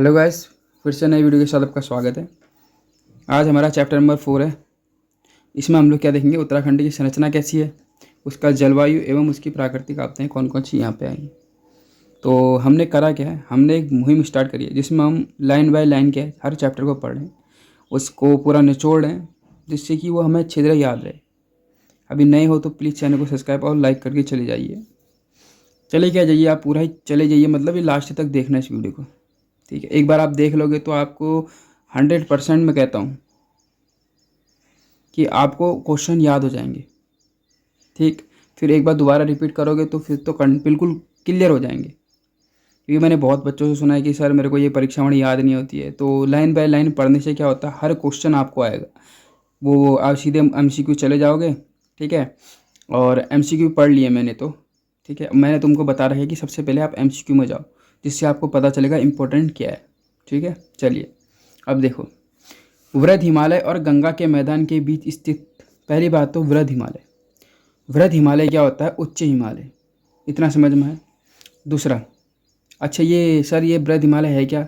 Hello guys, फिर से नई वीडियो के साथ आपका स्वागत है। आज हमारा चैप्टर नंबर 4 है। इसमें हम लोग क्या देखेंगे, उत्तराखंड की संरचना कैसी है, उसका जलवायु एवं उसकी प्राकृतिक आपदाएं कौन कौन सी यहाँ पे आई। तो हमने करा क्या है, हमने एक मुहिम स्टार्ट करी है जिसमें हम लाइन बाय लाइन क्या है हर चैप्टर को पढ़ रहे हैं, उसको पूरा निचोड़ रहे हैं जिससे कि वो हमें अच्छी तरह याद रहे। अभी नए हो तो प्लीज़ चैनल को सब्सक्राइब और लाइक करके चले जाइए। चले क्या जाइए, आप पूरा ही चले जाइए, मतलब ये लास्ट तक देखना इस वीडियो को। ठीक है, एक बार आप देख लोगे तो आपको 100% मैं कहता हूँ कि आपको क्वेश्चन याद हो जाएंगे। ठीक, फिर एक बार दोबारा रिपीट करोगे तो फिर तो बिल्कुल क्लियर हो जाएंगे। क्योंकि मैंने बहुत बच्चों से सुना है कि सर मेरे को ये परीक्षा में याद नहीं होती है। तो लाइन बाय लाइन पढ़ने से क्या होता है, हर क्वेश्चन आपको आएगा। वो आप सीधे MCQ चले जाओगे। ठीक है, और MCQ पढ़ लिए मैंने तो। ठीक है, मैंने तुमको बता रहा है कि सबसे पहले आप MCQ में जाओ, जिससे आपको पता चलेगा इम्पोर्टेंट क्या है। ठीक है, चलिए अब देखो, वृहद हिमालय और गंगा के मैदान के बीच स्थित। पहली बात तो वृहद हिमालय, वृहद हिमालय क्या होता है, उच्च हिमालय, इतना समझ में है। दूसरा, अच्छा ये सर ये वृहद हिमालय है क्या,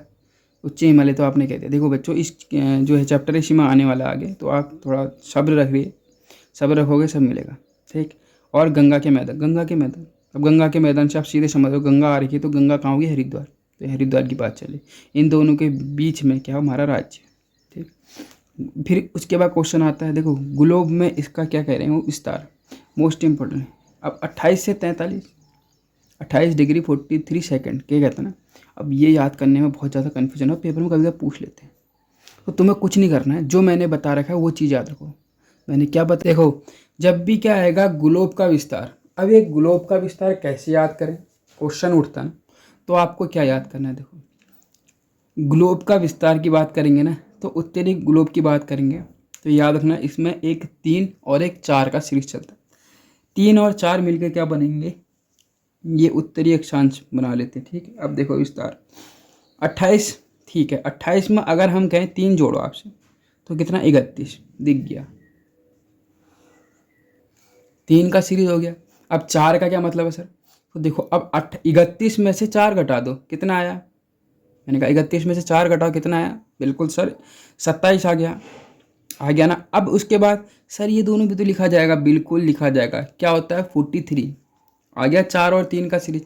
उच्च हिमालय तो आपने कह दिया। देखो बच्चों, इस जो है चैप्टर इसी में आने वाला आगे, तो आप थोड़ा सब्र रखिए, सब्र रखोगे सब मिलेगा। ठीक, और गंगा के मैदान, गंगा के मैदान, अब गंगा के मैदान से आप सीधे समझो गंगा आ रही है तो गंगा कहाँ होगी, हरिद्वार। तो हरिद्वार की बात चले, इन दोनों के बीच में क्या हमारा राज्य। ठीक, फिर उसके बाद क्वेश्चन आता है, देखो ग्लोब में इसका क्या कह रहे हैं, वो विस्तार मोस्ट इम्पोर्टेंट है। अब 28 से 43, 28 डिग्री 43 सेकंड क्या कहते हैं ना। अब ये याद करने में बहुत ज़्यादा कन्फ्यूजन है, पेपर में कभी कभी पूछ लेते हैं। तो तुम्हें कुछ नहीं करना है, जो मैंने बता रखा है वो चीज़ याद रखो। मैंने क्या बता, देखो जब भी क्या आएगा ग्लोब का विस्तार। अब ये ग्लोब का विस्तार कैसे याद करें, क्वेश्चन उठता ना। तो आपको क्या याद करना है, देखो ग्लोब का विस्तार की बात करेंगे ना, तो उत्तरी ग्लोब की बात करेंगे तो याद रखना इसमें एक 3 और एक 4 का सीरीज चलता है। 3 और 4 मिलकर क्या बनेंगे, ये उत्तरी अक्षांश बना लेते हैं। ठीक है, अब देखो विस्तार 28। ठीक है, 28 में अगर हम कहें 3 जोड़ो आपसे तो कितना, 31 दिख गया, 3 का सीरीज हो गया। अब 4 का क्या मतलब है सर, तो देखो अब 31 में से 4 घटा दो, कितना आया। मैंने कहा 31 में से 4 घटाओ, कितना आया, बिल्कुल सर 27 आ गया ना। अब उसके बाद सर ये दोनों भी तो लिखा जाएगा, बिल्कुल लिखा जाएगा। क्या होता है 43 आ गया, 4 और 3 का सीरीज।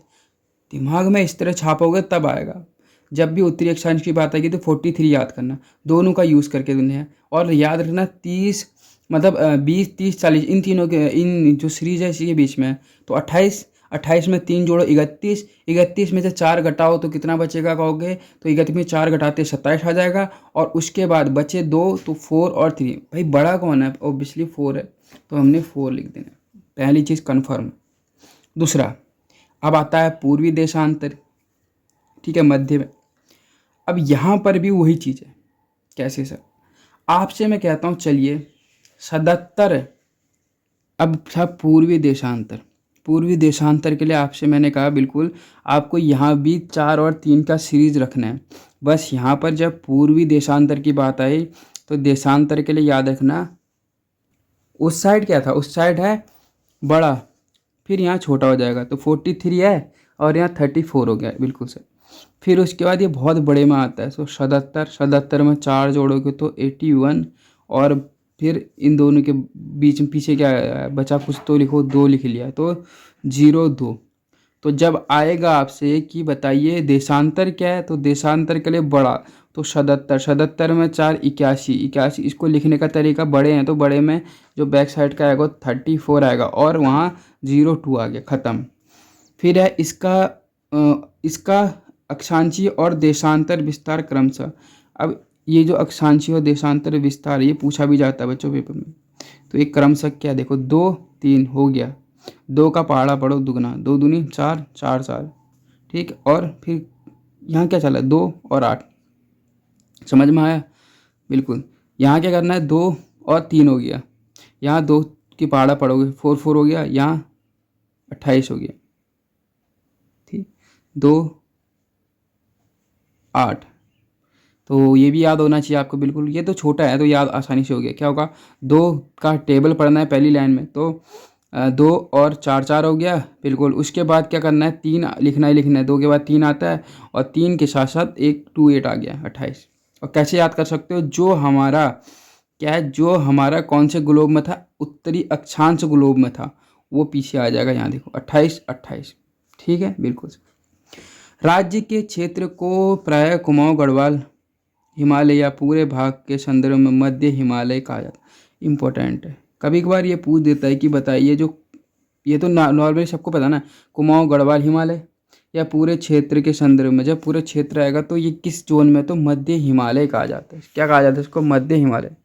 दिमाग में इस तरह छापोगे तब आएगा। जब भी उत्तरी अक्षांश की बात आएगी तो 43 याद करना, दोनों का यूज़ करके दुनिया। और याद रखना 30 मतलब 20 30 40 इन तीनों के, इन जो सीरीज है इसी के बीच में है। तो 28, 28 में 3 जोड़ो 31, 31 में से 4 घटाओ तो कितना बचेगा कहोगे, तो 31 में 4 घटाते 27 आ जाएगा। और उसके बाद बचे 2, तो 4 और 3। भाई बड़ा कौन है, ऑब्वियसली 4 है, तो हमने 4 लिख देना। पहली चीज़ कन्फर्म। दूसरा, अब आता है पूर्वी देशांतर। ठीक है, मध्य में। अब यहाँ पर भी वही चीज़ है। कैसे सर, आपसे मैं कहता हूँ चलिए 77। अब था पूर्वी देशांतर, पूर्वी देशांतर के लिए आपसे मैंने कहा बिल्कुल आपको यहाँ भी 4 और 3 का सीरीज रखना है। बस यहाँ पर जब पूर्वी देशांतर की बात आई तो देशांतर के लिए याद रखना उस साइड क्या था, उस साइड है बड़ा, फिर यहाँ छोटा हो जाएगा। तो 43 है और यहाँ 34 हो गया, बिल्कुल सर। फिर उसके बाद ये बहुत बड़े में आता है, सो 77, 77 में 4 जोड़ोगे तो 81। और फिर इन दोनों के बीच में पीछे क्या बचा, कुछ तो लिखो, 2 लिख लिया तो 02। तो जब आएगा आपसे कि बताइए देशांतर क्या है, तो देशांतर के लिए बड़ा, तो 77, 77 में 4 81, 81। इसको लिखने का तरीका, बड़े हैं तो बड़े में जो बैक साइड का आएगा 34 आएगा, और वहाँ 02 आ गया, ख़त्म। फिर है इसका अक्षांशीय और देशांतर विस्तार क्रमशः। अब ये जो अक्षांशीय और देशांतर विस्तार ये पूछा भी जाता है बच्चों पेपर में। तो एक क्रमशः क्या, देखो 2 3 हो गया, 2 का पहाड़ा पढ़ो दुगना, 2 दूनी 4, 4 4। ठीक, और फिर यहाँ क्या चला, 2 और 8, समझ में आया, बिल्कुल। यहाँ क्या करना है, 2 और 3 हो गया, यहाँ 2 की पहाड़ा पढ़ोगे 4 4 हो गया, यहाँ 28 हो गया। ठीक, 2 8। तो ये भी याद होना चाहिए आपको, बिल्कुल। ये तो छोटा है तो याद आसानी से हो गया। क्या होगा, 2 का टेबल पढ़ना है पहली लाइन में, तो दो और चार चार हो गया बिल्कुल। उसके बाद क्या करना है, तीन लिखना ही लिखना है, दो के बाद तीन आता है और तीन के साथ साथ एक 2 8 आ गया 28। और कैसे याद कर सकते हो, जो हमारा क्या है, जो हमारा कौन से ग्लोब में था, उत्तरी अक्षांश ग्लोब में था, वो पीछे आ जाएगा। यहाँ देखो 28 28। ठीक है बिल्कुल। राज्य के क्षेत्र को प्रायः कुमाऊं गढ़वाल हिमालय या पूरे भाग के संदर्भ में मध्य हिमालय कहा जाता है। इम्पोर्टेंट है, कभी कभार ये पूछ देता है कि बताइए जो, ये तो नॉर्मली सबको पता ना, कुमाऊं गढ़वाल हिमालय या पूरे क्षेत्र के संदर्भ में, जब पूरे क्षेत्र आएगा तो ये किस जोन में, तो मध्य हिमालय कहा जाता है। क्या कहा जाता है इसको, मध्य हिमालय।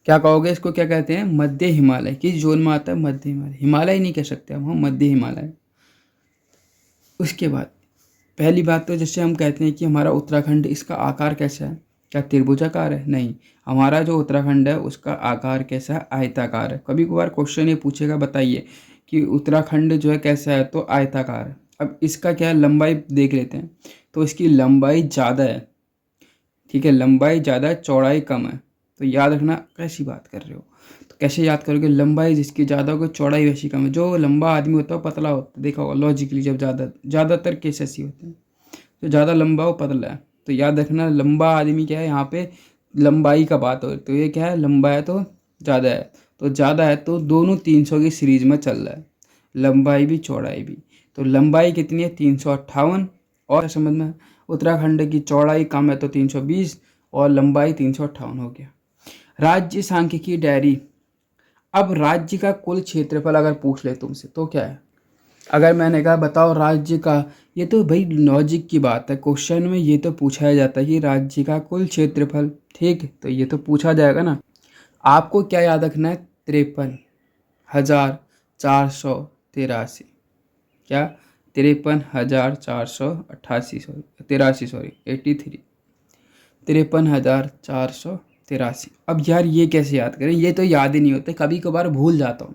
क्या कहोगे इसको, क्या कहते हैं, मध्य हिमालय। किस जोन में आता है, मध्य हिमालय। हिमालय नहीं कह सकते हम मध्य हिमालय। उसके बाद पहली बात तो जैसे हम कहते हैं कि हमारा उत्तराखंड, इसका आकार कैसा है, क्या त्रिभुजाकार है, नहीं। हमारा जो उत्तराखंड है उसका आकार कैसा है, आयताकार है। कभी कभार क्वेश्चन ये पूछेगा बताइए कि उत्तराखंड जो है कैसा है, तो आयताकार है। अब इसका क्या है, लंबाई देख लेते हैं, तो इसकी लंबाई ज़्यादा है। ठीक है, लंबाई ज़्यादा है, चौड़ाई कम है। तो याद रखना, कैसी बात कर रहे हो, तो कैसे याद करोगे, लंबाई जिसकी ज़्यादा होगी चौड़ाई वैसी कम है। जो लंबा आदमी होता है वो पतला होता है, देखा होगा लॉजिकली, जब ज़्यादातर केस ऐसी होते हैं। जो ज़्यादा लंबा हो पतला है, तो याद रखना लंबा आदमी क्या है, यहाँ पे लंबाई का बात हो रही, तो ये क्या है, लंबा है तो ज़्यादा है, तो ज़्यादा है तो दोनों 300 की सीरीज में चल रहा है, लंबाई भी चौड़ाई भी। तो लंबाई कितनी है, 358। और समझ में, उत्तराखंड की चौड़ाई कम है तो 320 और लंबाई 358 हो गया। राज्य सांख्यिकी डायरी। अब राज्य का कुल क्षेत्रफल अगर पूछ ले तुमसे तो क्या है, अगर मैंने कहा बताओ राज्य का, ये तो भाई लॉजिक की बात है, क्वेश्चन में ये तो पूछा ही जाता है कि राज्य का कुल क्षेत्रफल। ठीक, तो ये तो पूछा जाएगा ना। आपको क्या याद रखना है, 53,483। क्या, 53,488, सॉरी 83, सॉरी 83, 53,483। अब यार ये कैसे याद करें, ये तो याद ही नहीं होते, कभी कभार भूल जाता हूँ।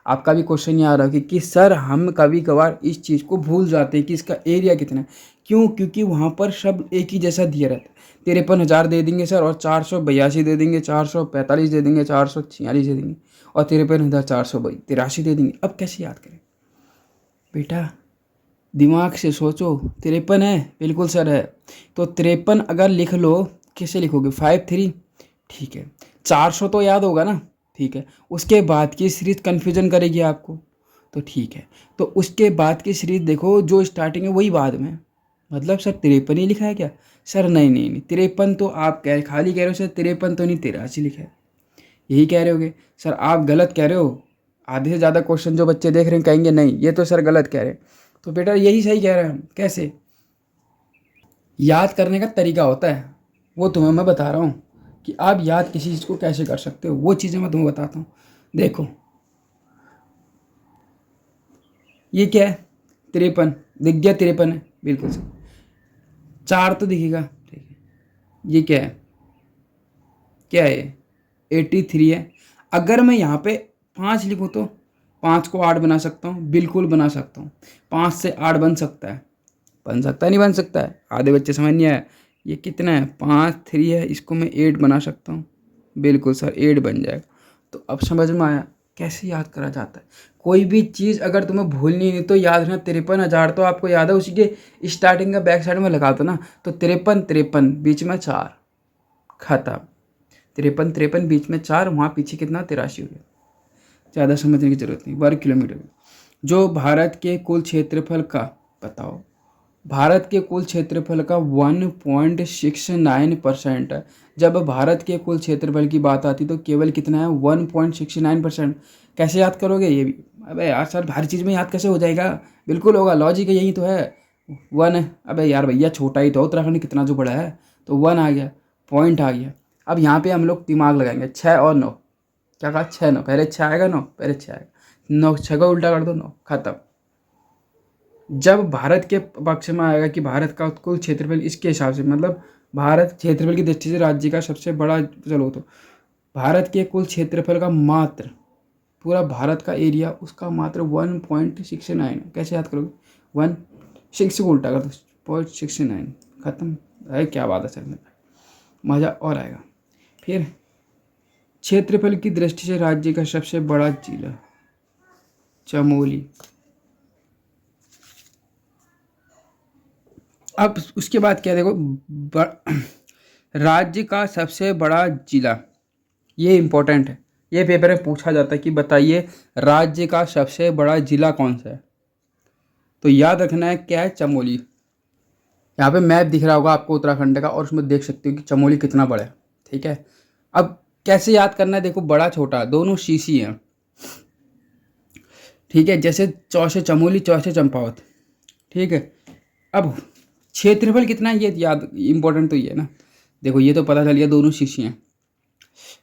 आपका भी क्वेश्चन याद रखिए कि सर हम कभी कभार इस चीज़ को भूल जाते हैं कि इसका एरिया कितना है। क्यों, क्योंकि वहाँ पर सब एक ही जैसा दिया रहता है। 53,000 दे देंगे सर, और 482 दे देंगे, 445 दे देंगे, 446 दे देंगे, और 53,483 दे देंगे। अब कैसे याद करें बेटा, दिमाग से सोचो। 53 है, बिल्कुल सर है। तो 53 अगर लिख लो, कैसे लिखोगे, 53। ठीक है, 400 तो याद होगा ना। ठीक है, उसके बाद की सीरीज कन्फ्यूजन करेगी आपको, तो ठीक है। तो उसके बाद की सीरीज देखो, जो स्टार्टिंग है वही बाद में। मतलब सर 53 ही लिखा है क्या, सर नहीं नहीं नहीं, 53 तो आप खाली कह रहे हो सर, 53 तो नहीं 83 लिखा है, यही कह रहे होगे। सर आप गलत कह रहे हो। आधे से ज़्यादा क्वेश्चन जो बच्चे देख रहे हैं कहेंगे नहीं ये तो सर गलत कह रहे हैं। तो बेटा यही सही कह रहे हैं हम। कैसे याद करने का तरीका होता है, वो तुम्हें मैं बता रहा हूँ कि आप याद किसी चीज़ को कैसे कर सकते हो, वो चीज़ें मैं तुम्हें बताता हूँ। देखो ये क्या है, 53 दिख गया, 53 है बिल्कुल सही। 4 तो दिखेगा, ठीक है। ये क्या है, क्या है ये, 83 है। अगर मैं यहाँ पे 5 लिखूँ तो 5 को 8 बना सकता हूँ, बिल्कुल बना सकता हूँ। 5 से 8 बन सकता है, बन सकता है नहीं बन सकता है, आधे बच्चे समझ नहीं आया। ये कितना है, 5 3 है, इसको मैं 8 बना सकता हूँ, बिल्कुल सर 8 बन जाएगा। तो अब समझ में आया कैसे याद करा जाता है। कोई भी चीज़ अगर तुम्हें भूलनी नहीं तो याद रखना, 53,000 तो आपको याद है, उसी के स्टार्टिंग का बैक साइड में लगा दो ना, तो 53 53 बीच में 4, खत्म। 53 53 बीच में 4, वहाँ पीछे कितना, 83 हो गया। ज़्यादा समझने की जरूरत नहीं, वर्ग किलोमीटर। जो भारत के कुल क्षेत्रफल का, बताओ, भारत के कुल क्षेत्रफल का 1.69% है। जब भारत के कुल क्षेत्रफल की बात आती तो केवल कितना है, 1.69%। कैसे याद करोगे ये भी, अबे यार सर हर चीज़ में याद कैसे हो जाएगा, बिल्कुल होगा, लॉजिक यही तो है। 1 है, अबे यार भैया छोटा ही तो, उत्तराखंड कितना जो बड़ा है, तो 1 आ गया, पॉइंट आ गया। अब यहाँ पे हम लोग दिमाग लगाएंगे, 6 और 9, क्या कहा, 6 9, पहले 6 आएगा, 9 पहले 6 आएगा, 9 6 को उल्टा कर दो, 9 खत्म। जब भारत के पक्ष में आएगा कि भारत का कुल क्षेत्रफल इसके हिसाब से, मतलब भारत क्षेत्रफल की दृष्टि से राज्य का सबसे बड़ा, चलो तो भारत के कुल क्षेत्रफल का मात्र, पूरा भारत का एरिया उसका मात्र 1.69। कैसे याद करोगे, 1 6 को उल्टा कर दो, 0.69, खत्म। अरे क्या बात है सर, में मज़ा और आएगा। फिर क्षेत्रफल की दृष्टि से राज्य का सबसे बड़ा जिला, चमोली। अब उसके बाद क्या देखो, राज्य का सबसे बड़ा जिला, ये इम्पोर्टेंट है, ये पेपर में पूछा जाता है कि बताइए राज्य का सबसे बड़ा जिला कौन सा है। तो याद रखना है क्या है, चमोली। यहाँ पे मैप दिख रहा होगा आपको उत्तराखंड का, और उसमें देख सकते हो कि चमोली कितना बड़ा है। ठीक है, अब कैसे याद करना है, देखो बड़ा छोटा दोनों सीसी हैं। ठीक है, जैसे चौसे चमोली चौसे चंपावत। ठीक है, अब क्षेत्रफल कितना है ये याद, इम्पोर्टेंट तो ये है ना। देखो ये तो पता चल गया दोनों सीसी हैं,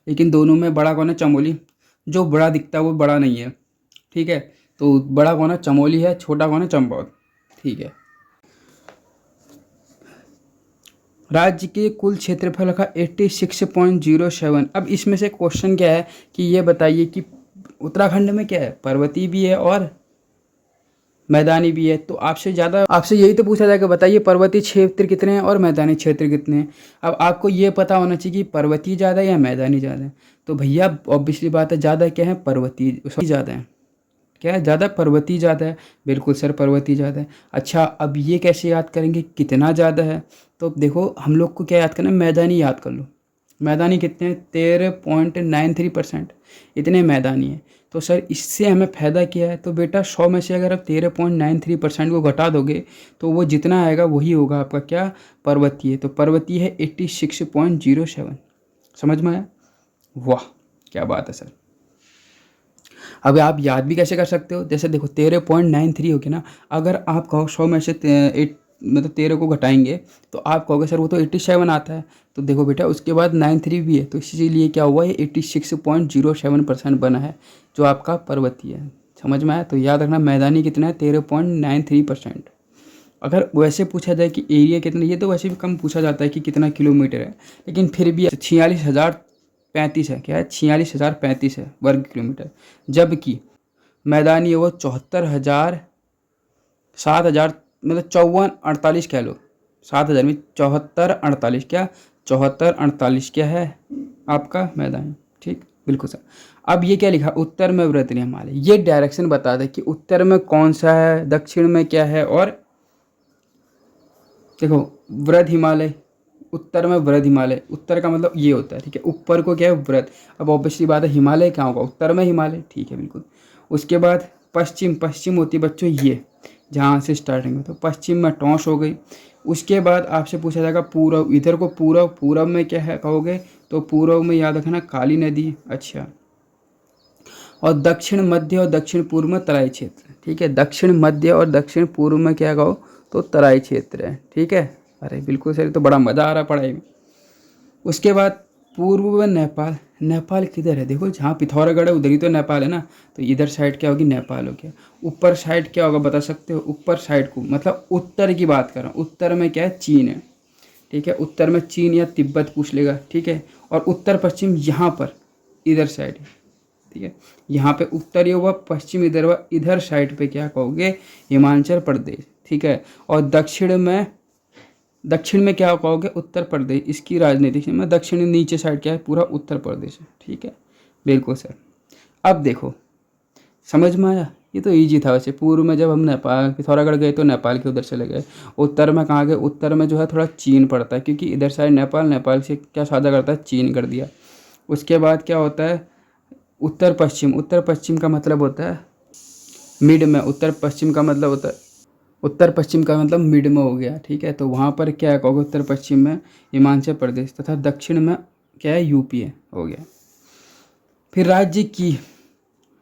लेकिन दोनों में बड़ा कौन है, चमोली। जो बड़ा दिखता है वो बड़ा नहीं है। ठीक है, तो बड़ा कौन है, चमोली है, छोटा कौन है, चंपावत। ठीक है, राज्य के कुल क्षेत्रफल का 86.07। अब इसमें से क्वेश्चन क्या है कि ये बताइए कि उत्तराखंड में क्या है, पर्वतीय भी है और मैदानी भी है। तो आपसे यही तो पूछा जाएगा, बताइए पर्वतीय क्षेत्र कितने हैं और मैदानी क्षेत्र कितने हैं। अब आपको ये पता होना चाहिए कि पर्वतीय ज़्यादा है या मैदानी ज़्यादा है। तो भैया ऑब्वियसली बात है, ज़्यादा क्या है, पर्वतीय ज़्यादा है। क्या है, ज़्यादा, पर्वतीय ज़्यादा है। बिल्कुल सर, पर्वतीय ज़्यादा है। अच्छा, अब ये कैसे याद करेंगे कितना ज़्यादा है। तो देखो हम लोग को क्या याद करना है, मैदानी याद कर लो। मैदानी कितने हैं, 13.93%, इतने मैदानी है। तो सर इससे हमें फ़ायदा क्या है, तो बेटा 100 में से अगर आप 13.93% को घटा दोगे तो वो जितना आएगा वही होगा आपका क्या, पर्वतीय। तो पर्वतीय है 86.07। समझ में आया, वाह क्या बात है सर। अब आप याद भी कैसे कर सकते हो, जैसे देखो 13.93 हो गया ना, अगर आप कहो 100 में से 13 को घटाएंगे तो आप कहोगे सर वो तो 87 आता है। तो देखो बेटा उसके बाद 93 भी है, तो इसीलिए क्या हुआ, ये 86.07% बना है जो आपका पर्वतीय है। समझ में आया। तो याद रखना मैदानी कितना है, 13.93%। अगर वैसे पूछा जाए कि एरिया कितना, ये तो वैसे भी कम पूछा जाता है कि कितना किलोमीटर है, लेकिन फिर भी 46,035 है, क्या है, 46,035 है वर्ग किलोमीटर। जबकि मैदानी है वो 7,000 मतलब 5448 कह लो, 7,000 में 7448, क्या 7448 क्या है आपका मैदानी। ठीक, बिल्कुल सर। अब ये क्या लिखा, उत्तर में वृहद हिमालय, ये डायरेक्शन बता दे कि उत्तर में कौन सा है, दक्षिण में क्या है, और देखो वृहद हिमालय, उत्तर में वृहद हिमालय, उत्तर का मतलब ये होता है। ठीक है, ऊपर को क्या है, वृहद। अब ऑब्वियसली बात है हिमालय क्या होगा, उत्तर में हिमालय। ठीक है, बिल्कुल। उसके बाद पश्चिम, पश्चिम होती है बच्चों ये, जहाँ से स्टार्टिंग में, तो पश्चिम में टॉस हो गई। उसके बाद आपसे पूछा जाएगा पूर्व, इधर को पूर्व, पूर्व में क्या है कहोगे, तो पूर्व में याद रखना काली नदी। अच्छा, और दक्षिण मध्य और दक्षिण पूर्व में तराई क्षेत्र। ठीक है, दक्षिण मध्य और दक्षिण पूर्व में क्या कहो, तो तराई क्षेत्र है। ठीक है, अरे बिल्कुल सर, तो बड़ा मज़ा आ रहा है पढ़ाई में। उसके बाद पूर्व में नेपाल, नेपाल किधर है, देखो जहाँ पिथौरागढ़ है उधर ही तो नेपाल है ना। तो इधर साइड क्या होगी, नेपाल हो गया। ऊपर साइड क्या होगा बता सकते हो, ऊपर साइड को मतलब उत्तर की बात कर रहा हूँ, उत्तर में क्या है, चीन है। ठीक है, उत्तर में चीन या तिब्बत पूछ लेगा। ठीक है, और उत्तर पश्चिम यहाँ पर इधर साइड है। ठीक है, यहाँ पे उत्तर हुआ, पश्चिम इधर हुआ, इधर साइड पे क्या कहोगे, हिमाचल प्रदेश। ठीक है, और दक्षिण में क्या कहोगे, उत्तर प्रदेश। इसकी राजनीतिक में दक्षिण नीचे साइड क्या है, पूरा उत्तर प्रदेश है। ठीक है, बिल्कुल सर। अब देखो समझ में आया, ये तो इजी था वैसे। पूर्व में जब हम नेपाल पिथौरागढ़ गए तो नेपाल के उधर चले गए। उत्तर में कहाँ गए, उत्तर में जो है थोड़ा चीन पड़ता है, क्योंकि इधर साइड नेपाल, नेपाल से क्या साझा करता है, चीन कर दिया। उसके बाद क्या होता है, उत्तर पश्चिम, उत्तर पश्चिम का मतलब होता है मिड में, उत्तर पश्चिम का मतलब होता है, उत्तर पश्चिम का मतलब मिड में हो गया। ठीक है, तो वहाँ पर क्या है कहोगे, उत्तर पश्चिम में हिमाचल प्रदेश, तथा दक्षिण में क्या है, यूपी है, हो गया। फिर राज्य की,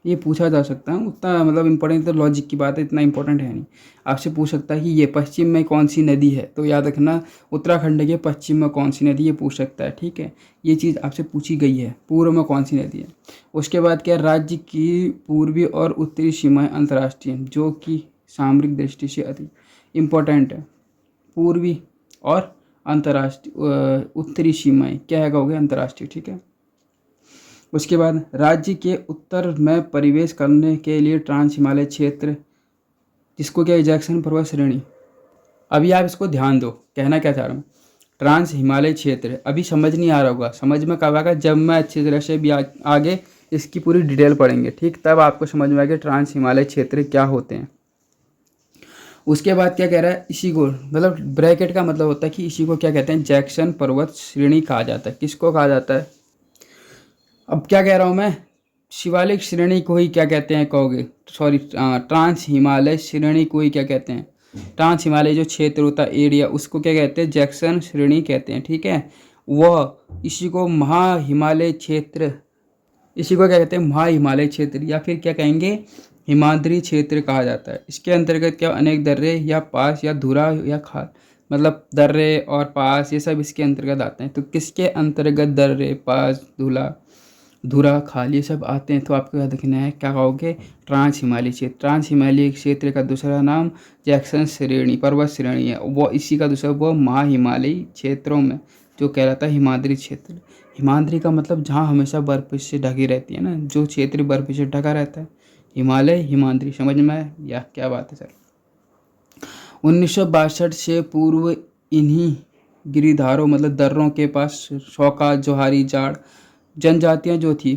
ये पूछा जा सकता है, उतना मतलब इम्पोर्टेंट तो लॉजिक की बात है, इतना इम्पोर्टेंट है नहीं। आपसे पूछ सकता है कि ये पश्चिम में कौन सी नदी है, तो याद रखना उत्तराखंड के पश्चिम में कौन सी नदी, ये पूछ सकता है। ठीक है, ये चीज़ आपसे पूछी गई है, पूर्व में कौन सी नदी है। उसके बाद क्या, राज्य की पूर्वी और उत्तरी सीमाएं अंतर्राष्ट्रीय, जो कि सामरिक दृष्टि से अति इम्पोर्टेंट है। पूर्वी और अंतर्राष्ट्रीय, उत्तरी सीमाएं क्या है कहोगे, अंतर्राष्ट्रीय। ठीक है, उसके बाद राज्य के उत्तर में परिवेश करने के लिए ट्रांस हिमालय क्षेत्र, जिसको क्या, जैक्सन पर्वत श्रेणी। अभी आप इसको ध्यान दो, कहना क्या चाह रहा हूँ, ट्रांस हिमालय क्षेत्र। अभी समझ नहीं आ रहा होगा, समझ में कब आएगा, जब मैं अच्छी तरह से भी आगे इसकी पूरी डिटेल पढ़ेंगे, ठीक, तब आपको समझ में आएगा ट्रांस हिमालय क्षेत्र क्या होते हैं। उसके बाद क्या कह रहा है, इसी को मतलब ब्रैकेट का मतलब होता है कि इसी को क्या कहते हैं, जैक्सन पर्वत श्रेणी कहा जाता है। किसको कहा जाता है, अब क्या कह रहा हूँ मैं, शिवालिक श्रेणी को ही क्या कहते हैं कहोगे, सॉरी ट्रांस हिमालय श्रेणी को ही क्या कहते हैं, ट्रांस हिमालय जो क्षेत्र होता है एरिया, उसको क्या कहते हैं, जैक्सन श्रेणी कहते हैं, ठीक है। वह इसी को महा हिमालय क्षेत्र, इसी को क्या कहते हैं, महा हिमालय क्षेत्र, या फिर क्या कहेंगे, हिमाद्री क्षेत्र कहा जाता है। इसके अंतर्गत क्या अनेक दर्रे या पास या धुरा या खाल, मतलब दर्रे और पास ये सब इसके अंतर्गत आते हैं। तो किसके अंतर्गत दर्रे, पास, धुरा, खाल ये सब आते हैं, तो आपको याद रखना है क्या कहोगे, ट्रांस हिमालय क्षेत्र। ट्रांस हिमालय क्षेत्र का दूसरा नाम जैक्सन श्रेणी, पर्वत श्रेणी है, वो इसी का दूसरा वो महा हिमालयी क्षेत्रों में जो कहलाता है हिमाद्री क्षेत्र। हिमाद्री का मतलब जहाँ हमेशा बर्फ से ढकी रहती है ना, जो क्षेत्र बर्फ से ढका रहता है, हिमालय हिमाद्री, समझ में आया या क्या बात है सर। 1962 से पूर्व इन्हीं गिरिधारों मतलब दर्रों के पास शौका, जोहारी, जाड़ जनजातियां जो थी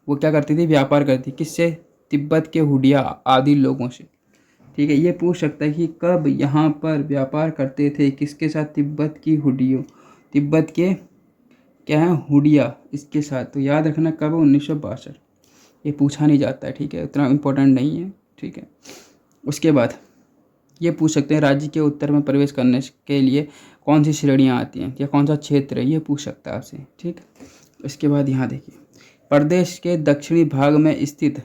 वो क्या करती थी, व्यापार करती, किससे, तिब्बत के हुडिया आदि लोगों से, ठीक है। ये पूछ सकता है कि कब यहाँ पर व्यापार करते थे, किसके साथ, तिब्बत की हुडियों, तिब्बत के क्या है, हुडिया, इसके साथ। तो याद रखना कब, 1962। ये पूछा नहीं जाता है, ठीक है, उतना इम्पोर्टेंट नहीं है, ठीक है। उसके बाद ये पूछ सकते हैं राज्य के उत्तर में प्रवेश करने के लिए कौन सी श्रेणियाँ आती हैं या कौन सा क्षेत्र है, ये पूछ सकता है आपसे, ठीक। इसके बाद यहाँ देखिए, प्रदेश के दक्षिणी भाग में स्थित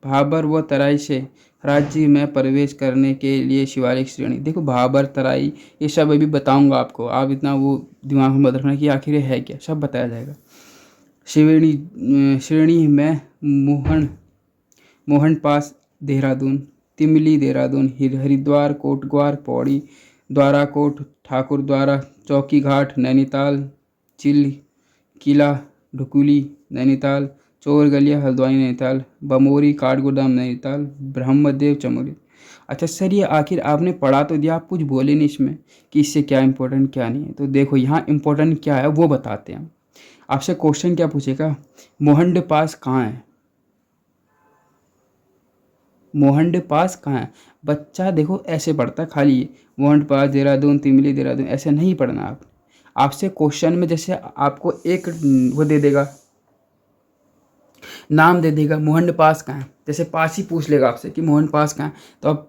भाबर व तराई से राज्य में प्रवेश करने के लिए शिवालिक श्रेणी, देखो भाबर, तराई ये सब अभी बताऊंगा आपको, आप इतना वो दिमाग में मत रखना कि आखिर ये है क्या, सब बताया जाएगा। श्रेणी में मोहन पास देहरादून, तिमली देहरादून, हरिद्वार, कोटद्वार, पौड़ी, द्वाराकोट, ठाकुर द्वारा, चौकी घाट नैनीताल, चिल किला ढुकुली नैनीताल, चोर गलिया हल्द्वानी नैनीताल, बमोरी काठगोदाम नैनीताल, ब्रह्मदेव चमोली। अच्छा सर ये आखिर आपने पढ़ा तो दिया, आप कुछ बोले नहीं इसमें कि इससे क्या इंपॉर्टेंट क्या नहीं है। तो देखो यहाँ इंपॉर्टेंट क्या है वो बताते हैं। आपसे क्वेश्चन क्या पूछेगा, मोहंड पास कहाँ है, मोहंड पास कहाँ है। बच्चा देखो ऐसे पढ़ता खाली मोहंड पास देहरादून, तिमली देहरादून, ऐसे नहीं पढ़ना आप। आपसे क्वेश्चन में जैसे आपको एक वो दे देगा, नाम दे देगा, मोहंड पास कहाँ है, जैसे पास ही पूछ लेगा आपसे कि मोहंड पास कहाँ है, तो अब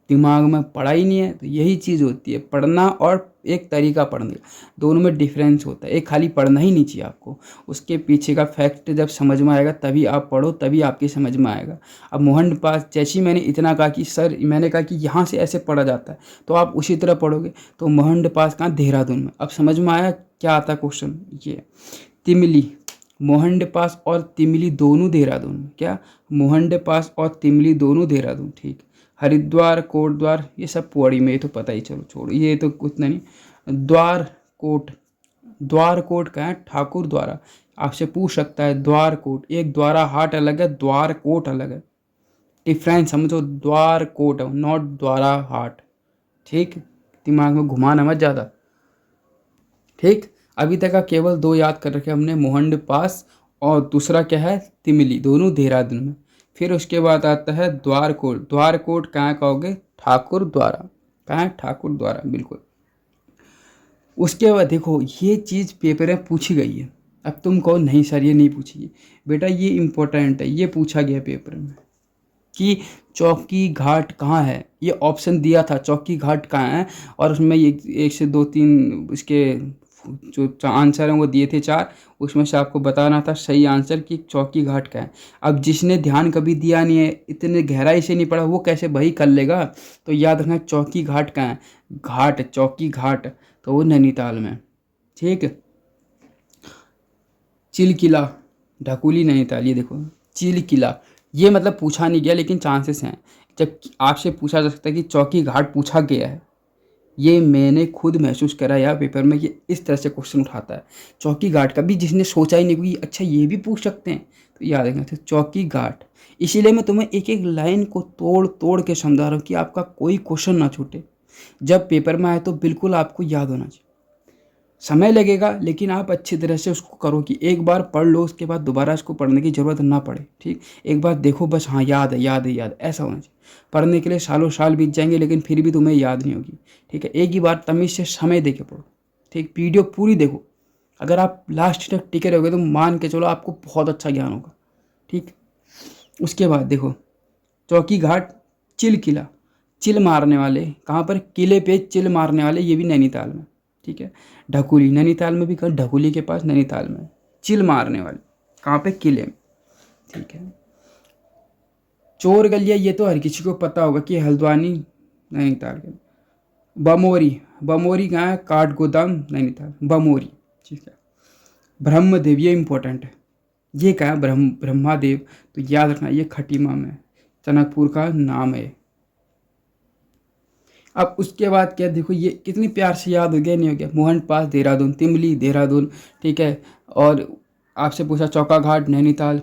दिमाग में पढ़ा ही नहीं है। तो यही चीज़ होती है पढ़ना और एक तरीका पढ़ने का, दोनों में डिफरेंस होता है। एक खाली पढ़ना ही नहीं चाहिए आपको, उसके पीछे का फैक्ट जब समझ में आएगा तभी आप पढ़ो, तभी आपकी समझ में आएगा। अब मोहन पास जैसे ही मैंने इतना कहा कि सर मैंने कहा कि यहाँ से ऐसे पढ़ा जाता है, तो आप उसी तरह पढ़ोगे। तो मोहन पास कहाँ, देहरादून में। अब समझ में आया क्या आता क्वेश्चन। ये तिमली, मोहंड पास और तिमली दोनों देहरादून, क्या मोहंड पास और तिमली दोनों देहरादून, ठीक। हरिद्वार, कोटद्वार ये सब पौड़ी में, ये तो पता ही, चलो छोड़ो ये तो उतना नहीं। द्वारकोट, द्वारकोट का है ठाकुर द्वारा, आपसे पूछ सकता है द्वारकोट, एक द्वारा हाट अलग है, द्वारकोट अलग है, डिफरेंस समझो, द्वारकोट नॉट द्वारा हाट, ठीक। दिमाग में घुमाना मत ज़्यादा, ठीक। अभी तक का केवल दो याद कर रखे हमने, मोहंड पास और दूसरा क्या है, तिमली, दोनों देहरादून में। फिर उसके बाद आता है द्वारकोट, द्वारकोट कहाँ कहोगे, ठाकुर द्वारा, कहाँ ठाकुर द्वारा, बिल्कुल। उसके बाद देखो ये चीज़ पेपर में पूछी गई है। अब तुम कहो नहीं सर ये नहीं पूछी, बेटा ये इम्पोर्टेंट है, ये पूछा गया पेपर में कि चौकी घाट कहाँ है। ये ऑप्शन दिया था चौकी घाट कहाँ है, और उसमें एक से दो तीन इसके जो आंसर हैं वो दिए थे चार, उसमें से आपको बताना था सही आंसर कि चौकी घाट का है। अब जिसने ध्यान कभी दिया नहीं है, इतने गहराई से नहीं पढ़ा, वो कैसे वही कर लेगा। तो याद रखना चौकी घाट का है, घाट चौकी घाट, तो वो नैनीताल में, ठीक। चिल किला ढकुली नैनीताल, ये देखो चिल किला, ये मतलब पूछा नहीं गया लेकिन चांसेस हैं। जब आपसे पूछा जा सकता है कि चौकी घाट पूछा गया है, ये मैंने खुद महसूस करा यार पेपर में, ये इस तरह से क्वेश्चन उठाता है चौकी घाट का भी, जिसने सोचा ही नहीं कि अच्छा ये भी पूछ सकते हैं। तो याद रखना तो चौकी घाट। इसीलिए मैं तुम्हें एक एक लाइन को तोड़ तोड़ के समझा रहा हूँ कि आपका कोई क्वेश्चन ना छूटे, जब पेपर में आए तो बिल्कुल आपको याद होना चाहिए। समय लगेगा, लेकिन आप अच्छी तरह से उसको करो कि एक बार पढ़ लो, उसके बाद दोबारा इसको पढ़ने की ज़रूरत ना पड़े। ठीक, एक बार देखो बस, हाँ याद है याद है याद है, ऐसा होना चाहिए। पढ़ने के लिए सालों साल बीत जाएंगे लेकिन फिर भी तुम्हें याद नहीं होगी। ठीक है, एक ही बार तमीज़ से समय दे के पढ़ो। ठीक, वीडियो पूरी देखो। अगर आप लास्ट तक टिके रहोगे तो मान के चलो आपको बहुत अच्छा ज्ञान होगा। ठीक, उसके बाद देखो, चौकी घाट, चिल किला, चिल मारने वाले कहाँ पर, किले पे चिल मारने वाले, ये भी नैनीताल में। ठीक है, ढकुली, नैनीताल में भी कहाँ, ढकुली के पास नैनीताल में चिल मारने वाले कहाँ पे, किले में। ठीक है, चोर गलिया, ये तो हर किसी को पता होगा कि हल्द्वानी नैनीताल के। बमोरी, बमोरी कहाँ है, काठगोदाम नैनीताल, बमोरी। ठीक है, ब्रह्मदेव, ये इंपॉर्टेंट है, ये क्या है, ब्रह्मादेव, तो याद रखना ये खटीमा में, टनकपुर का नाम है। अब उसके बाद क्या, देखो ये कितनी प्यार से याद हो गया, नहीं हो गया, मोहन पास देहरादून, तिमली देहरादून। ठीक है, और आपसे पूछा चौका घाट नैनीताल,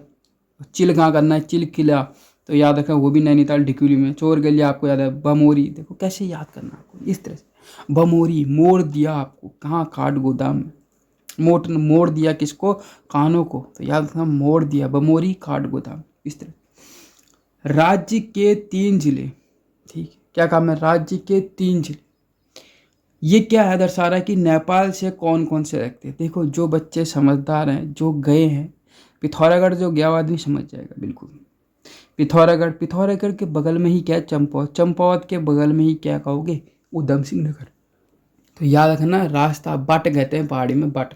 चिल कहाँ करना है, चिल किला, तो याद रखना वो भी नैनीताल ढिकुली में। चोर गलिया आपको याद है, बमोरी, देखो कैसे याद करना आपको, इस तरह से। बमोरी, मोड़ दिया आपको कहाँ, काठ गोदाम में। मोड़ दिया किसको, कानों को, तो याद रखना मोड़ दिया, बमोरी काठ गोदाम, इस तरह। राज्य के 3 जिले, ठीक, क्या काम है, राज्य के 3 जिले, ये क्या है, दर्शा रहा है कि नेपाल से कौन कौन से रखते हैं। देखो जो बच्चे समझदार हैं, जो गए हैं, पिथौरागढ़ जो गया हुआ आदमी समझ जाएगा बिल्कुल। पिथौरागढ़, पिथौरागढ़ के बगल में ही क्या है, चंपावत, चंपावत के बगल में ही क्या कहोगे, उधम सिंह नगर। तो याद रखना, रास्ता बट कहते हैं पहाड़ी में, बट,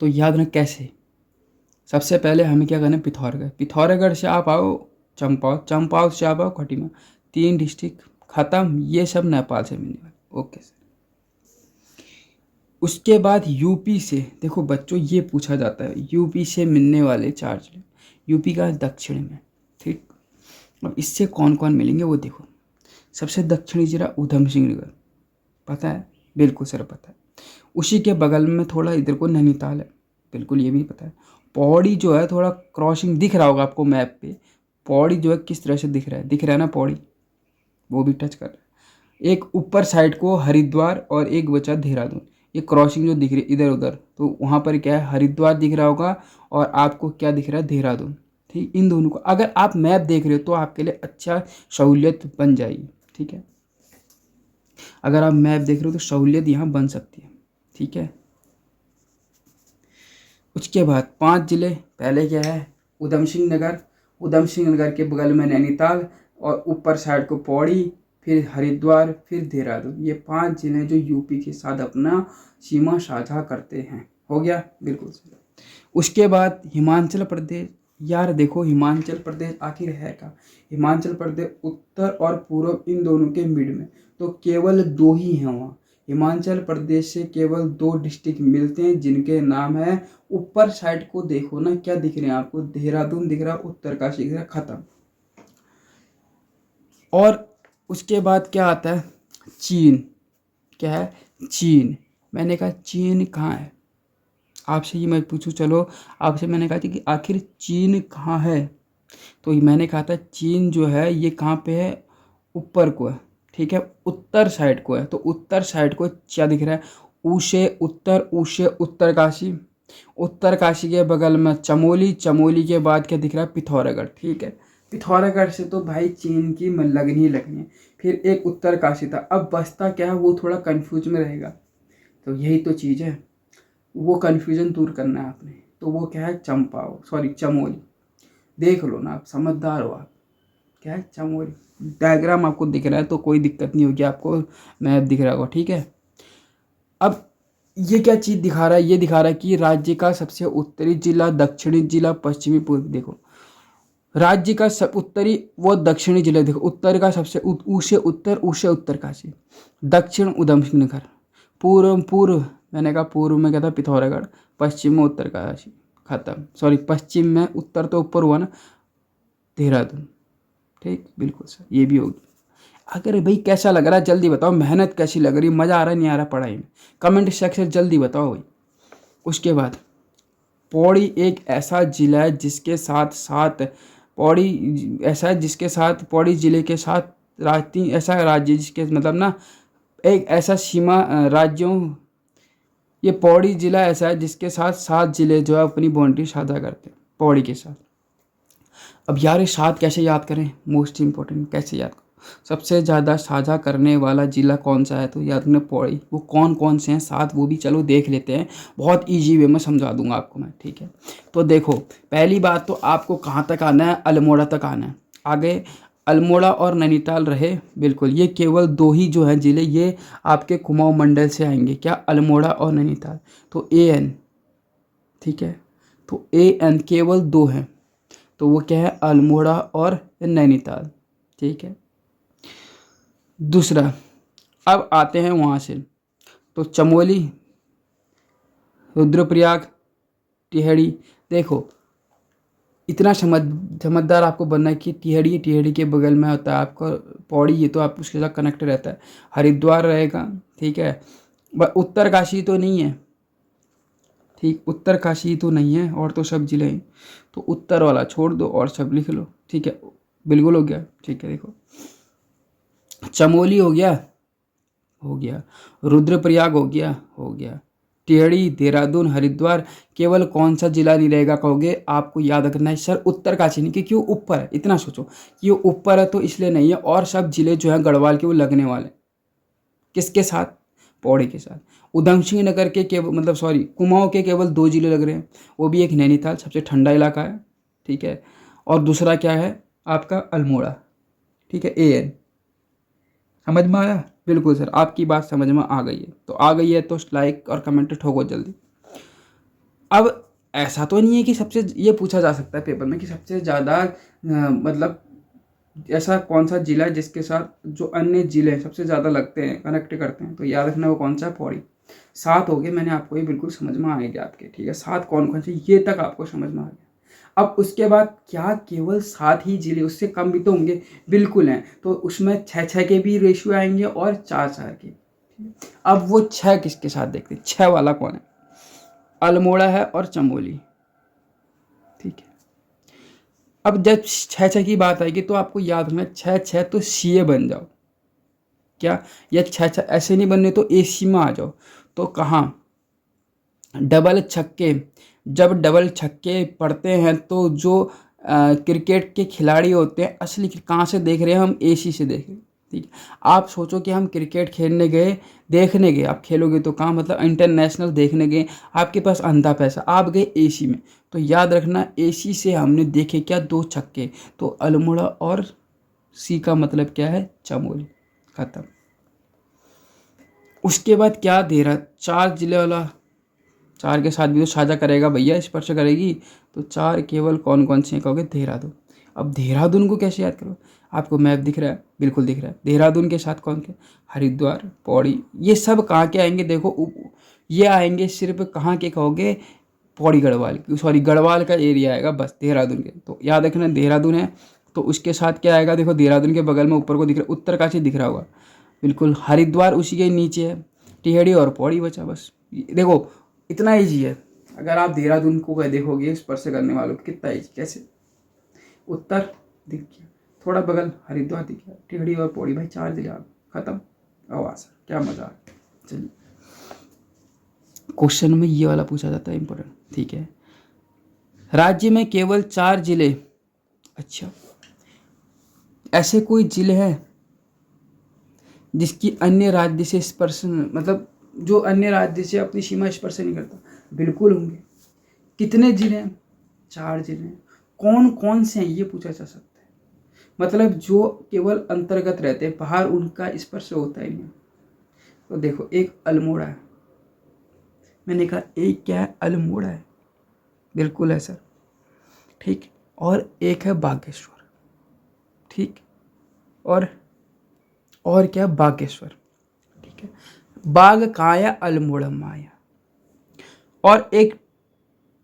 तो याद रखना कैसे। सबसे पहले हमें क्या करना है, पिथौरागढ़, पिथौरागढ़ से आप आओ चंपावत, चंपावत से आप आओ खटीमा, 3 डिस्ट्रिक्ट खत्म, ये सब नेपाल से मिलने वाले। Okay sir. उसके बाद यूपी से, देखो बच्चों ये पूछा जाता है, यूपी से मिलने वाले 4 जिले, यूपी का दक्षिण में। ठीक, अब इससे कौन कौन मिलेंगे वो देखो। सबसे दक्षिणी जिला उधम सिंह नगर, पता है, बिल्कुल सर पता है। उसी के बगल में थोड़ा इधर को नैनीताल है, बिल्कुल ये भी पता है। पौड़ी जो है थोड़ा क्रॉसिंग दिख रहा होगा आपको मैप पे, पौड़ी जो है किस तरह से दिख रहा है ना पौड़ी, वो भी टच कर रहा है। एक ऊपर साइड को हरिद्वार और एक बचा देहरादून, ये क्रॉसिंग जो दिख रही है इधर उधर, तो वहाँ पर क्या है, हरिद्वार दिख रहा होगा और आपको क्या दिख रहा है, देहरादून। ठीक, इन दोनों को अगर आप मैप देख रहे हो तो आपके लिए अच्छा सहूलियत बन जाएगी। ठीक है, अगर आप मैप देख रहे हो तो सहूलियत यहाँ बन सकती है। ठीक है, उसके बाद 5 जिले, पहले क्या है, उधम सिंह नगर, उधम सिंह नगर के बगल में नैनीताल और ऊपर साइड को पौड़ी, फिर हरिद्वार, फिर देहरादून, ये 5 जिले जो यूपी के साथ अपना सीमा साझा करते हैं। हो गया, बिल्कुल सही। उसके बाद हिमाचल प्रदेश, यार देखो हिमाचल प्रदेश आखिर है क्या, हिमाचल प्रदेश उत्तर और पूर्व इन दोनों के मिड में, तो केवल 2 ही हैं वहाँ। हिमाचल प्रदेश से केवल 2 डिस्ट्रिक्ट मिलते हैं जिनके नाम है, ऊपर साइड को देखो ना क्या दिख रहे हैं आपको, देहरादून दिख रहा, उत्तरकाशी दिख रहा, खत्म। और उसके बाद क्या आता है, चीन, क्या है, चीन। मैंने कहा चीन कहाँ है, आपसे ये मैं पूछूं, चलो आपसे मैंने कहा था कि आखिर चीन कहाँ है, तो मैंने कहा था चीन जो है ये कहाँ पे है, ऊपर को है। ठीक है, उत्तर साइड को है, तो उत्तर साइड को क्या दिख रहा है, ऊशे उत्तर, ऊशे उत्तरकाशी, उत्तरकाशी के बगल में चमोली, चमोली के बाद क्या दिख रहा है, पिथौरागढ़। ठीक है, पिथौरागढ़ से तो भाई चीन की लगनी ही लगनी है। फिर एक उत्तरकाशी था, अब बसता क्या है, वो थोड़ा कन्फ्यूज में रहेगा, तो यही तो चीज़ है, वो कन्फ्यूजन दूर करना है आपने, तो वो क्या है, चमोली, देख लो ना, आप समझदार हो आप, क्या है, चमोली। डायग्राम आपको दिख रहा है तो कोई दिक्कत नहीं होगी, आपको मैप दिख रहा होगा। ठीक है, अब ये क्या चीज़ दिखा रहा है, ये दिखा रहा है कि राज्य का सबसे उत्तरी जिला, दक्षिणी जिला, पश्चिमी पूर्व, देखो राज्य का सब उत्तरी वो दक्षिणी जिला, देखो उत्तर का सबसे ऊशे उत्तर, ऊशे उत्तरकाशी, दक्षिण उधम सिंह नगर, पूर्व मैंने कहा पूर्व में क्या था, पिथौरागढ़, पश्चिम में उत्तरकाशी, खत्म, पश्चिम में, उत्तर तो ऊपर हुआ ना, देहरादून। ठीक, बिल्कुल सर, ये भी होगी। अगर भाई कैसा लग रहा है जल्दी बताओ, मेहनत कैसी लग रही, मज़ा आ रहा है नहीं आ रहा पढ़ाई में, कमेंट सेक्शन जल्दी बताओ भाई। उसके बाद पौड़ी एक ऐसा जिला है जिसके साथ साथ पौड़ी ऐसा है जिसके साथ पौड़ी जिले के साथ ऐसा राज्य जिसके मतलब ना एक ऐसा सीमा राज्यों ये पौड़ी जिला ऐसा है जिसके साथ 7 जिले जो है अपनी बाउंड्री साझा करते हैं पौड़ी के साथ। अब यार ये 7 कैसे याद करें, मोस्ट इंपॉर्टेंट कैसे याद करें। सबसे ज़्यादा साझा करने वाला जिला कौन सा है, तो याद रखना पौड़ी। वो कौन कौन से हैं 7, वो भी चलो देख लेते हैं, बहुत ईजी वे में समझा दूंगा आपको मैं, ठीक है। तो देखो पहली बात तो आपको कहाँ तक आना है, अल्मोड़ा तक आना है। आगे अल्मोड़ा और नैनीताल रहे, बिल्कुल ये केवल 2 ही जो हैं जिले, ये आपके कुमाऊं मंडल से आएंगे, क्या, अल्मोड़ा और नैनीताल। तो AN, ठीक है, तो AN केवल 2 हैं, तो वो क्या है, अल्मोड़ा और नैनीताल, ठीक है। दूसरा, अब आते हैं वहाँ से, तो चमोली, रुद्रप्रयाग, टिहरी। देखो इतना समझदार आपको बनना है कि टिहरी के बगल में होता है आपका पौड़ी, ये तो आप उसके साथ कनेक्ट रहता है। हरिद्वार रहेगा, ठीक है। उत्तरकाशी तो नहीं है, ठीक, उत्तरकाशी तो नहीं है, और तो सब जिले हैं, तो उत्तर वाला छोड़ दो और सब लिख लो, ठीक है, बिल्कुल हो गया, ठीक है। देखो चमोली हो गया, हो गया, रुद्रप्रयाग हो गया, हो गया, टिहरी, देहरादून, हरिद्वार। केवल कौन सा जिला नहीं रहेगा कहोगे, आपको याद रखना है सर उत्तरकाशी नहीं, क्योंकि वो ऊपर है, इतना सोचो कि वो ऊपर है तो इसलिए नहीं है, और सब जिले जो हैं गढ़वाल के वो लगने वाले हैं। किसके साथ, पौड़ी के साथ। उधम सिंह नगर के केवल मतलब सॉरी कुमाऊं के केवल 2 जिले लग रहे हैं, वो भी एक नैनीताल सबसे ठंडा इलाका है, ठीक है, और दूसरा क्या है आपका अल्मोड़ा, ठीक है, AN। समझ में आया, बिल्कुल सर आपकी बात समझ में आ गई है, तो आ गई है तो लाइक और कमेंट ठोको जल्दी। अब ऐसा तो नहीं है कि सबसे, ये पूछा जा सकता है पेपर में कि सबसे ज़्यादा मतलब ऐसा कौन सा जिला है जिसके साथ जो अन्य जिले सबसे ज़्यादा लगते हैं, कनेक्ट करते हैं, तो याद रखना वो कौन सा है, पौड़ी। 7 हो गए, मैंने आपको ये बिल्कुल समझ में आएंगे आपके, ठीक है, 7 कौन कौन से ये तक आपको समझ में आ गया। अब उसके बाद क्या केवल 7 ही जिले, उससे कम भी तो होंगे, बिल्कुल हैं, तो उसमें 6-6 के भी रेशियो आएंगे और 4-4 के। अब वो 6 किसके साथ देखते हैं, 6 वाला कौन है, अल्मोड़ा है और चमोली, ठीक है। अब जब 6-6 की बात आएगी तो आपको याद रखना 6-6 तो CA बन जाओ, क्या, या 6-6 ऐसे नहीं बनने तो AC में आ जाओ। तो कहाँ, डबल छक्के, जब डबल छक्के पड़ते हैं तो जो क्रिकेट के खिलाड़ी होते हैं असली, कहाँ से देख रहे हैं हम, AC से देख रहे हैं, ठीक है। आप सोचो कि हम क्रिकेट खेलने गए, देखने गए, आप खेलोगे तो कहाँ, मतलब इंटरनेशनल देखने गए, आपके पास अंधा पैसा, आप गए AC में, तो याद रखना AC से हमने देखे क्या, 2 छक्के, तो अल्मोड़ा और C का मतलब क्या है, चमोली, खत्म। उसके बाद क्या दे रहा, 4 जिले वाला, 4 के साथ भी तो साझा करेगा भैया, स्पर्श करेगी, तो 4 केवल कौन कौन से हैं कहोगे, देहरादून। अब देहरादून को कैसे याद करो, आपको मैप दिख रहा है, बिल्कुल दिख रहा है, देहरादून के साथ कौन के, हरिद्वार, पौड़ी, ये सब कहाँ के आएंगे, देखो ये आएंगे सिर्फ कहाँ के कहोगे, पौड़ी गढ़वाल, सॉरी गढ़वाल का एरिया आएगा बस देहरादून के, तो याद रखना देहरादून है, तो उसके साथ क्या आएगा, देखो देहरादून के बगल में ऊपर को दिख रहा है, उत्तरकाशी दिख रहा होगा, बिल्कुल, हरिद्वार उसी के नीचे है, टिहरी और पौड़ी बचा बस। देखो इतना ईजी है, अगर आप देहरादून को देखोगे स्पर्श करने वालों को, कितना ईजी, कैसे, उत्तर दिख गया, थोड़ा बगल हरिद्वार दिख गया, टिहरी और पौड़ी, भाई 4 जिले खत्म। आवाज सर क्या मजा आ, चलिए क्वेश्चन में ये वाला पूछा जाता है इंपॉर्टेंट, ठीक है। राज्य में केवल 4 जिले, अच्छा ऐसे कोई जिले हैं जिसकी अन्य राज्य से स्पर्श, मतलब जो अन्य राज्य से अपनी सीमा स्पर्श नहीं करता, बिल्कुल होंगे। कितने जिले हैं, 4 जिले हैं, कौन कौन से हैं ये पूछा जा सकता है, मतलब जो केवल अंतर्गत रहते हैं, बाहर उनका स्पर्श होता ही नहीं। तो देखो एक अल्मोड़ा है, मैंने कहा एक क्या है, अल्मोड़ा है, बिल्कुल है सर, ठीक, और एक है बागेश्वर, ठीक, और क्या, बागेश्वर, ठीक है, बाग काया अल्मोड़ा माया, और एक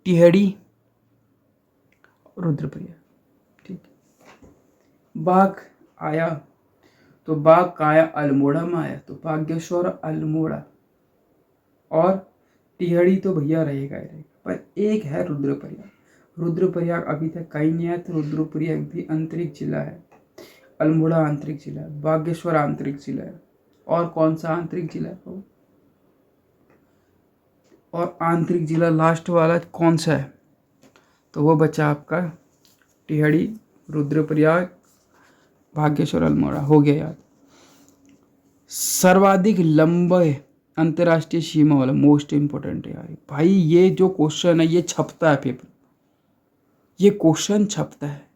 टिहरी, रुद्रप्रयाग, ठीक, बाघ आया तो बाघ काया अल्मोड़ा में आया, तो बागेश्वर अल्मोड़ा, और टिहरी तो भैया रहेगा ही रहेगा, पर एक है रुद्रप्रयाग। रुद्रप्रयाग अभी तक कहीं नहीं आया, तो रुद्रप्रयाग भी आंतरिक जिला है, अल्मोड़ा आंतरिक जिला है, बागेश्वर आंतरिक जिला है, और कौन सा आंतरिक जिला है, और आंतरिक जिला लास्ट वाला कौन सा है? तो वो बचा आपका टिहरी, रुद्रप्रयाग, बागेश्वर, अल्मोड़ा। हो गया याद। सर्वाधिक लंबे अंतर्राष्ट्रीय सीमा वाला, मोस्ट इंपोर्टेंट है यार भाई, ये जो क्वेश्चन है ये छपता है पेपर, ये क्वेश्चन छपता है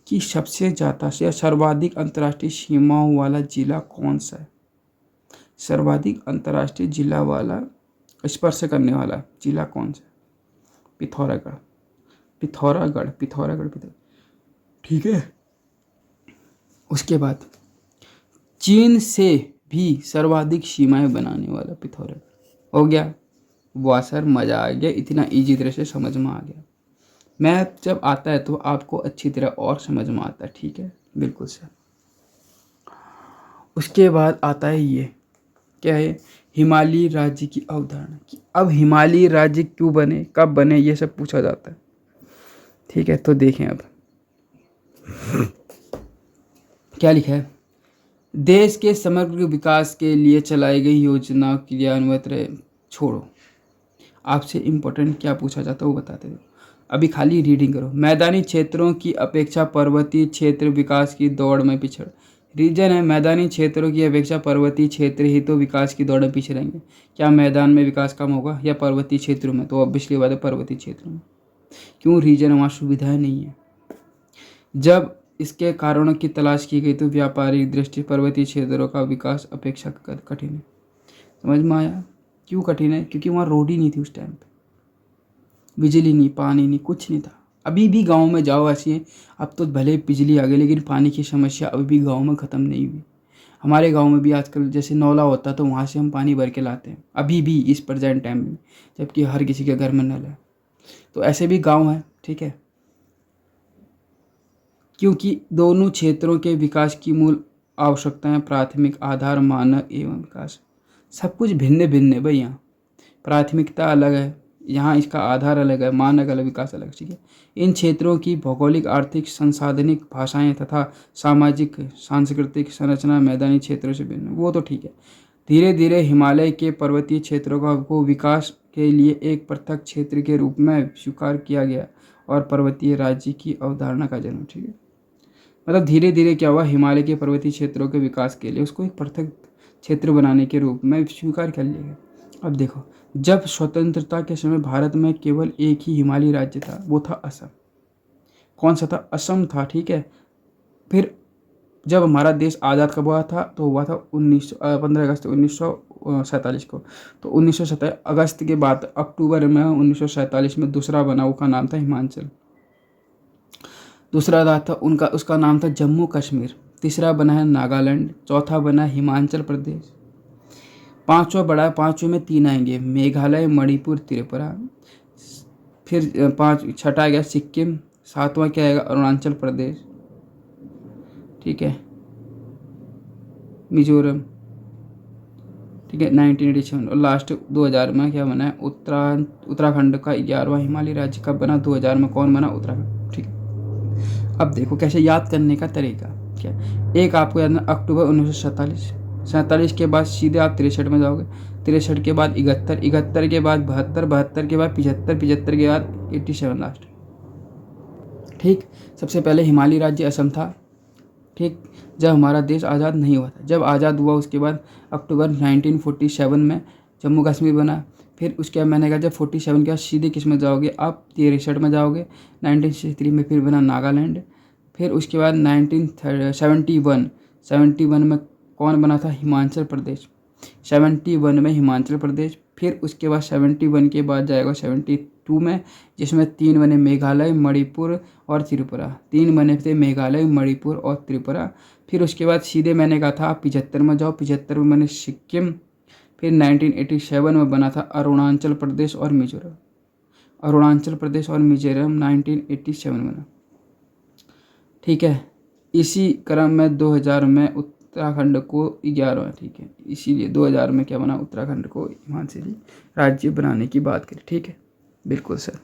कि सबसे ज़्यादा से सर्वाधिक अंतर्राष्ट्रीय सीमाओं वाला जिला कौन सा है। सर्वाधिक अंतर्राष्ट्रीय जिला वाला, स्पर्श करने वाला जिला कौन सा है? पिथौरागढ़, पिथौरागढ़, पिथौरागढ़, ठीक है। उसके बाद चीन से भी सर्वाधिक सीमाएं बनाने वाला पिथौरागढ़। हो गया। वाह सर, मज़ा आ गया, इतना इजी तरह से समझ में आ गया। मैथ जब आता है तो आपको अच्छी तरह और समझ में आता है, ठीक है, बिल्कुल सर। उसके बाद आता है ये, क्या है? हिमालयी राज्य की अवधारणा की। अब हिमालयी राज्य क्यों बने, कब बने, ये सब पूछा जाता है, ठीक है। तो देखें अब क्या लिखा है। देश के समग्र विकास के लिए चलाई गई योजना क्रियान्वित रहे। छोड़ो, आपसे इम्पोर्टेंट क्या पूछा जाता है वो बताते दो, अभी खाली रीडिंग करो। मैदानी क्षेत्रों की अपेक्षा पर्वतीय क्षेत्र विकास की दौड़ में पिछड़। रीजन है, मैदानी क्षेत्रों की अपेक्षा पर्वतीय क्षेत्र ही तो विकास की दौड़ में पीछे रहेंगे। क्या मैदान में विकास कम होगा या पर्वतीय क्षेत्रों में? तो ऑब्वियसली बात है पर्वतीय क्षेत्रों में। क्यों? रीजन वहाँ सुविधाएं नहीं है। जब इसके कारणों की तलाश की गई तो व्यापारिक दृष्टि पर्वतीय क्षेत्रों का विकास अपेक्षाकृत कठिन है। समझ में आया? क्यों कठिन है? क्योंकि वहाँ रोड ही नहीं थी उस टाइम पे, बिजली नहीं, पानी नहीं, कुछ नहीं था। अभी भी गांव में जाओ ऐसी, अब तो भले बिजली आ गई लेकिन पानी की समस्या अभी भी गांव में ख़त्म नहीं हुई। हमारे गांव में भी आजकल जैसे नौला होता है तो वहाँ से हम पानी भर के लाते हैं अभी भी इस प्रेजेंट टाइम में, जबकि हर किसी के घर में नल है। तो ऐसे भी गाँव है, ठीक है। क्योंकि दोनों क्षेत्रों के विकास की मूल आवश्यकताएं प्राथमिक आधार, मानक एवं विकास, सब कुछ भिन्न भिन्न है भाई। यहाँ प्राथमिकता अलग है, यहाँ इसका आधार अलग है, मानक अलग, विकास अलग, ठीक है। इन क्षेत्रों की भौगोलिक, आर्थिक, संसाधनिक, भाषाएं तथा सामाजिक सांस्कृतिक संरचना मैदानी क्षेत्रों से भिन्न, वो तो ठीक है। धीरे धीरे हिमालय के पर्वतीय क्षेत्रों को विकास के लिए एक पृथक क्षेत्र के रूप में स्वीकार किया गया और पर्वतीय राज्य की अवधारणा का जन्म, ठीक है। मतलब धीरे धीरे क्या हुआ, हिमालय के पर्वतीय क्षेत्रों के विकास के लिए उसको एक पृथक क्षेत्र बनाने के रूप में स्वीकार कर लिया गया। अब देखो, जब स्वतंत्रता के समय भारत में केवल एक ही हिमालयी राज्य था, वो था असम। कौन सा था? असम था, ठीक है। फिर जब हमारा देश आज़ाद कब हुआ था, तो हुआ था 15 अगस्त 1947 को। तो 1947 अगस्त के बाद अक्टूबर में 1947 में दूसरा बना, उसका नाम था हिमाचल। दूसरा राज्य था उनका, उसका नाम था जम्मू कश्मीर। तीसरा बना है नागालैंड। चौथा बना है हिमाचल प्रदेश। पांचवा बड़ा है, पांचवें में 3 आएंगे, मेघालय, मणिपुर, त्रिपुरा। फिर छठा आ गया सिक्किम। सातवां क्या आएगा? अरुणाचल प्रदेश, ठीक है, मिजोरम, ठीक है, 1987। और लास्ट 2000 में क्या बना है? उत्तराखंड का 11वां हिमालयी राज्य कब बना? 2000 में। कौन बना? उत्तराखंड, ठीक है। अब देखो कैसे याद करने का तरीका क्या। एक आपको याद है अक्टूबर 1947, 47 के बाद सीधे आप 63 में जाओगे, 63 के बाद 71, 71 के बाद 72, 72 के बाद 75, 75 के बाद 87 लास्ट, ठीक। सबसे पहले हिमालयी राज्य असम था, ठीक, जब हमारा देश आज़ाद नहीं हुआ था। जब आज़ाद हुआ उसके बाद अक्टूबर 1947 में जम्मू कश्मीर बना। फिर उसके बाद मैंने कहा जब 47 के बाद सीधे किस में जाओगे आप? 63 में जाओगे। 1963 में फिर बना नागालैंड। फिर उसके बाद 1971 में कौन बना था? हिमाचल प्रदेश। 71 में हिमाचल प्रदेश। फिर उसके बाद 71 के बाद जाएगा 72 में, जिसमें 3 बने मेघालय, मणिपुर और त्रिपुरा। 3 बने थे मेघालय, मणिपुर और त्रिपुरा। फिर उसके बाद सीधे मैंने कहा था 75 में जाओ, 75 में बने सिक्किम। फिर 1987 में बना था अरुणाचल प्रदेश और मिजोरम। अरुणाचल प्रदेश और मिजोरम 1987 में बना, ठीक है। इसी क्रम में 2000 में उत्तराखंड को 11वां, ठीक है, इसीलिए 2000 में क्या बना? उत्तराखंड को हिमाचली राज्य बनाने की बात करी, ठीक है, बिल्कुल सर।